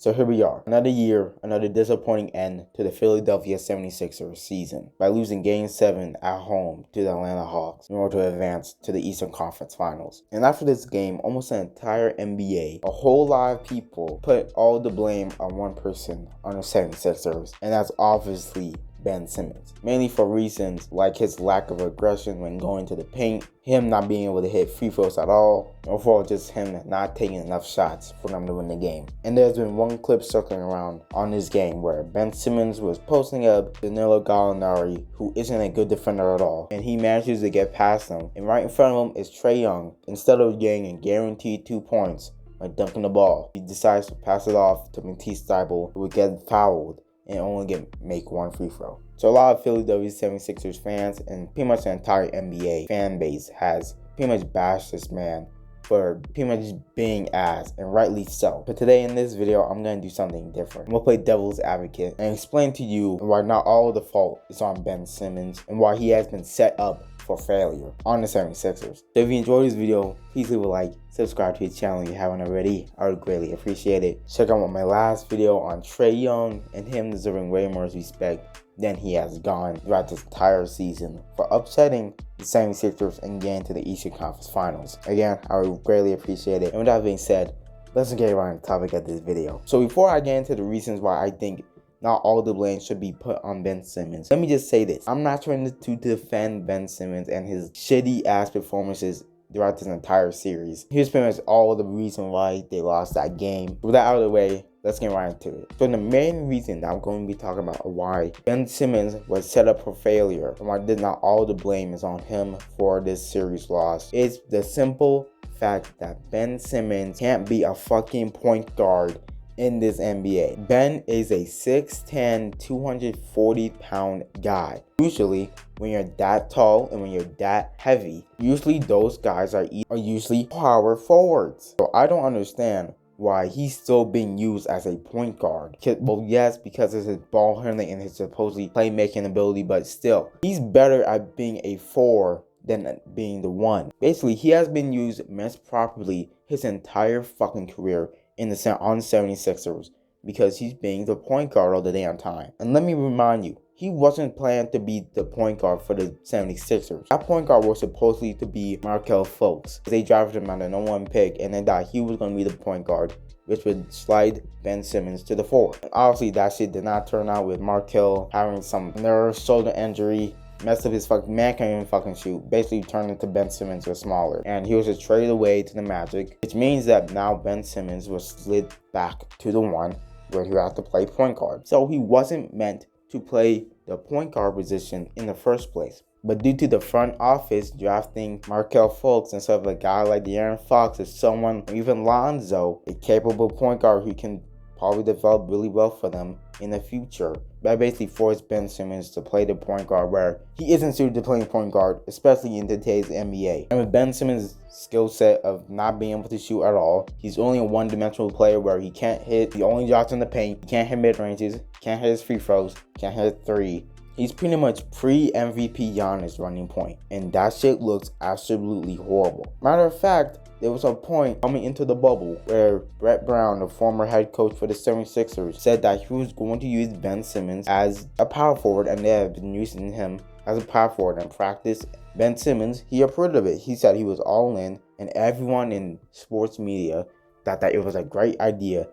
So here we are, another year, another disappointing end to the Philadelphia 76ers season by losing Game 7 at home to the Atlanta Hawks in order to advance to the Eastern Conference Finals. And after this game, almost the entire NBA, a whole lot of people put all the blame on one person, on the 76ers, and that's obviously Ben Simmons, mainly for reasons like his lack of aggression when going to the paint, him not being able to hit free throws at all, or overall just him not taking enough shots for them to win the game. And there's been one clip circling around on this game where Ben Simmons was posting up Danilo Gallinari, who isn't a good defender at all, and he manages to get past him, and right in front of him is Trae Young. Instead of getting a guaranteed 2 points by dunking the ball, he decides to pass it off to Matisse Thybulle, who would get fouled and only make one free throw. So a lot of Philadelphia 76ers fans and pretty much the entire NBA fan base has pretty much bashed this man for pretty much being ass, and rightly so. But today in this video, I'm going to do something different. I'm going to play devil's advocate and explain to you why not all of the fault is on Ben Simmons and why he has been set up for failure on the 76ers. So if you enjoyed this video, please leave a like, subscribe to the channel if you haven't already. I would greatly appreciate it. Check out my last video on Trae Young and him deserving way more respect than he has gone throughout this entire season for upsetting the 76ers and getting to the Eastern Conference Finals. Again, I would greatly appreciate it. And with that being said, let's get right on the topic of this video. So before I get into the reasons why I think not all the blame should be put on Ben Simmons, let me just say this. I'm not trying to defend Ben Simmons and his shitty ass performances throughout this entire series. Here's pretty much all the reason why they lost that game. With that out of the way, let's get right into it. So the main reason that I'm going to be talking about why Ben Simmons was set up for failure and why not all the blame is on him for this series loss is the simple fact that Ben Simmons can't be a fucking point guard in this NBA. Ben is a 6'10", 240-pound guy. Usually, when you're that tall and when you're that heavy, usually those guys are usually power forwards. So I don't understand why he's still being used as a point guard. Well, yes, because of his ball handling and his supposedly playmaking ability, but still, he's better at being a 4 than being the 1. Basically, he has been used misproperly his entire fucking career on the 76ers because he's being the point guard all the damn time. And let me remind you, he wasn't planned to be the point guard for the 76ers. That point guard was supposedly to be Markelle Fultz. They drafted him at the #1 pick and they thought he was going to be the point guard, which would slide Ben Simmons to the 4. And obviously, that shit did not turn out with Markelle having some nerve shoulder injury. Messed up his fucking man, can't even fucking shoot. Basically turned into Ben Simmons was smaller. And he was just traded away to the Magic, which means that now Ben Simmons was slid back to the 1 where he would have to play point guard. So he wasn't meant to play the point guard position in the first place. But due to the front office drafting Markelle Fultz instead of a guy like De'Aaron Fox or someone, or even Lonzo, a capable point guard who can probably develop really well for them in the future, that basically forced Ben Simmons to play the point guard where he isn't suited to playing point guard, especially in today's NBA. And with Ben Simmons' skill set of not being able to shoot at all, he's only a one-dimensional player where he can't hit, he only drops in the paint, he can't hit mid-ranges, can't hit his free throws, can't hit 3. He's pretty much pre-MVP Giannis running point, and that shit looks absolutely horrible. Matter of fact, there was a point coming into the bubble where Brett Brown, the former head coach for the 76ers, said that he was going to use Ben Simmons as a power forward, and they have been using him as a power forward in practice. Ben Simmons, he approved of it. He said he was all in, and everyone in sports media thought that it was a great idea.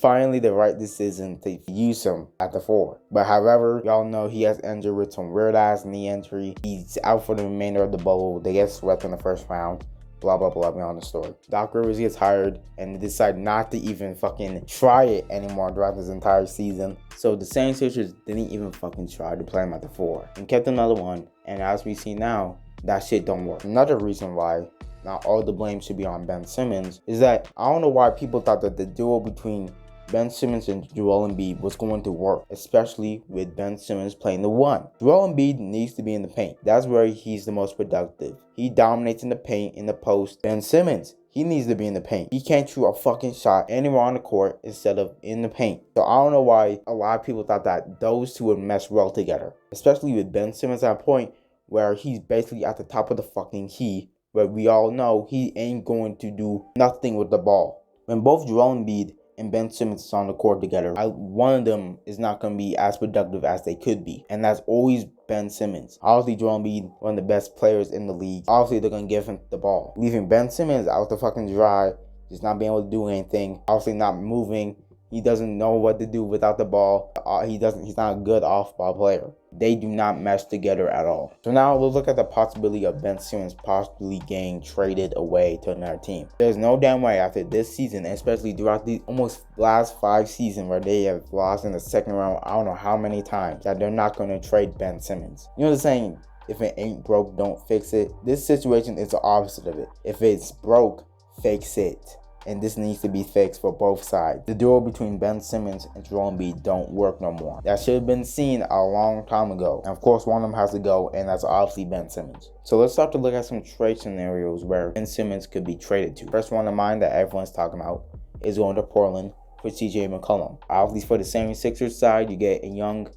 Finally the right decision to use him at the 4. But however, y'all know he has injured with some weird ass knee injury. He's out for the remainder of the bubble. They get swept in the first round. Blah blah blah beyond the story. Doc Rivers gets hired and they decide not to even fucking try it anymore throughout this entire season. So the 76ers didn't even fucking try to play him at the 4 and kept another 1. And as we see now, that shit don't work. Another reason why not all the blame should be on Ben Simmons is that I don't know why people thought that the duo between Ben Simmons and Joel Embiid was going to work, especially with Ben Simmons playing the 1. Joel Embiid needs to be in the paint. That's where he's the most productive. He dominates in the paint, in the post. Ben Simmons, he needs to be in the paint. He can't shoot a fucking shot anywhere on the court instead of in the paint. So I don't know why a lot of people thought that those two would mesh well together, especially with Ben Simmons at a point where he's basically at the top of the fucking key, where we all know he ain't going to do nothing with the ball. When both Joel Embiid and Ben Simmons is on the court together, one of them is not going to be as productive as they could be. And that's always Ben Simmons. Obviously, Joel Embiid, one of the best players in the league. Obviously, they're going to give him the ball. Leaving Ben Simmons out the fucking dry, just not being able to do anything. Obviously, not moving. He doesn't know what to do without the ball. He's not a good off-ball player. They do not mesh together at all. So now we'll look at the possibility of Ben Simmons possibly getting traded away to another team. There's no damn way after this season, especially throughout the almost last 5 seasons where they have lost in the second round, I don't know how many times, that they're not going to trade Ben Simmons. You know the saying, if it ain't broke, don't fix it. This situation is the opposite of it. If it's broke, fix it. And this needs to be fixed for both sides. The duo between Ben Simmons and Joel Embiid don't work no more. That should have been seen a long time ago. And of course, one of them has to go, and that's obviously Ben Simmons. So let's start to look at some trade scenarios where Ben Simmons could be traded to. First one of mine that everyone's talking about is going to Portland for CJ McCollum. Obviously, for the 76ers side, you get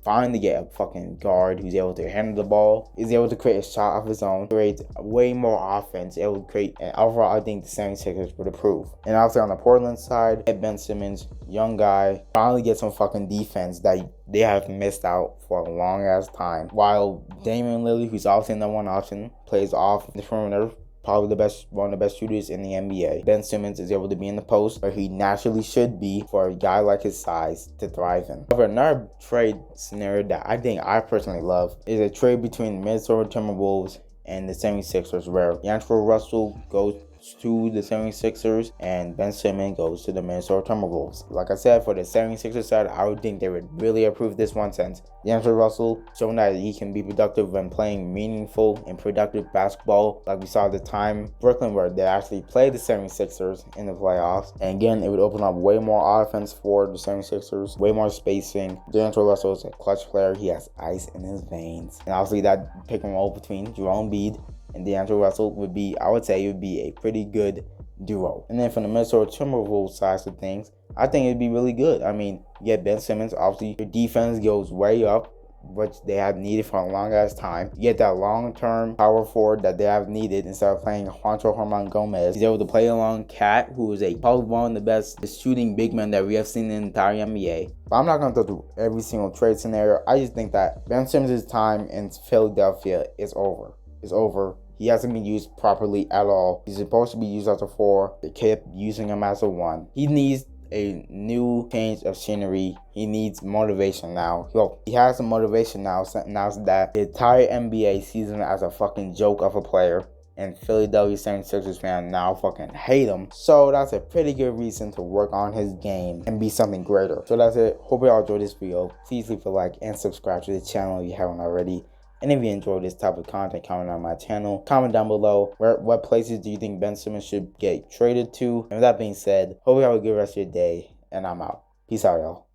finally get a fucking guard who's able to handle the ball, is able to create a shot of his own, create way more offense, able to create, and overall, I think the 76ers would approve. And obviously, on the Portland side, get Ben Simmons, young guy, finally get some fucking defense that they have missed out for a long ass time. While Damian Lillard, who's obviously the one option, plays off the perimeter, probably one of the best shooters in the NBA. Ben Simmons is able to be in the post where he naturally should be for a guy like his size to thrive in. However, another trade scenario that I personally love is a trade between the Minnesota Timberwolves and the 76ers where D'Angelo Russell goes to the 76ers and Ben Simmons goes to the Minnesota Timberwolves. Like I said, for the 76ers side, I would think they would really approve this one since D'Angelo Russell showing that he can be productive when playing meaningful and productive basketball, like we saw at the time Brooklyn where they actually played the 76ers in the playoffs. And again, it would open up way more offense for the 76ers, way more spacing. D'Angelo Russell is a clutch player. He has ice in his veins. And obviously that pick and roll between Joel Embiid and D'Angelo Russell would be, I would say, it would be a pretty good duo. And then from the Minnesota Timberwolves side of things, I think it'd be really good. I mean, you get Ben Simmons, obviously your defense goes way up, which they have needed for a long ass time. You get that long-term power forward that they have needed instead of playing Juancho Hernan-Gomez. He's able to play along Cat, who is probably one of the best shooting big men that we have seen in the entire NBA. But I'm not going to go through every single trade scenario. I just think that Ben Simmons' time in Philadelphia is over. It's over. He hasn't been used properly at all. He's supposed to be used as a 4. They kept using him as a 1. He needs a new change of scenery. He needs motivation now. He has some motivation now that the entire NBA sees him as a fucking joke of a player. And Philadelphia 76ers fans now fucking hate him. So that's a pretty good reason to work on his game and be something greater. So that's it. Hope y'all enjoyed this video. Please leave a like and subscribe to the channel if you haven't already. And if you enjoy this type of content, comment on my channel. Comment down below what places do you think Ben Simmons should get traded to. And with that being said, hope you have a good rest of your day. And I'm out. Peace out, y'all.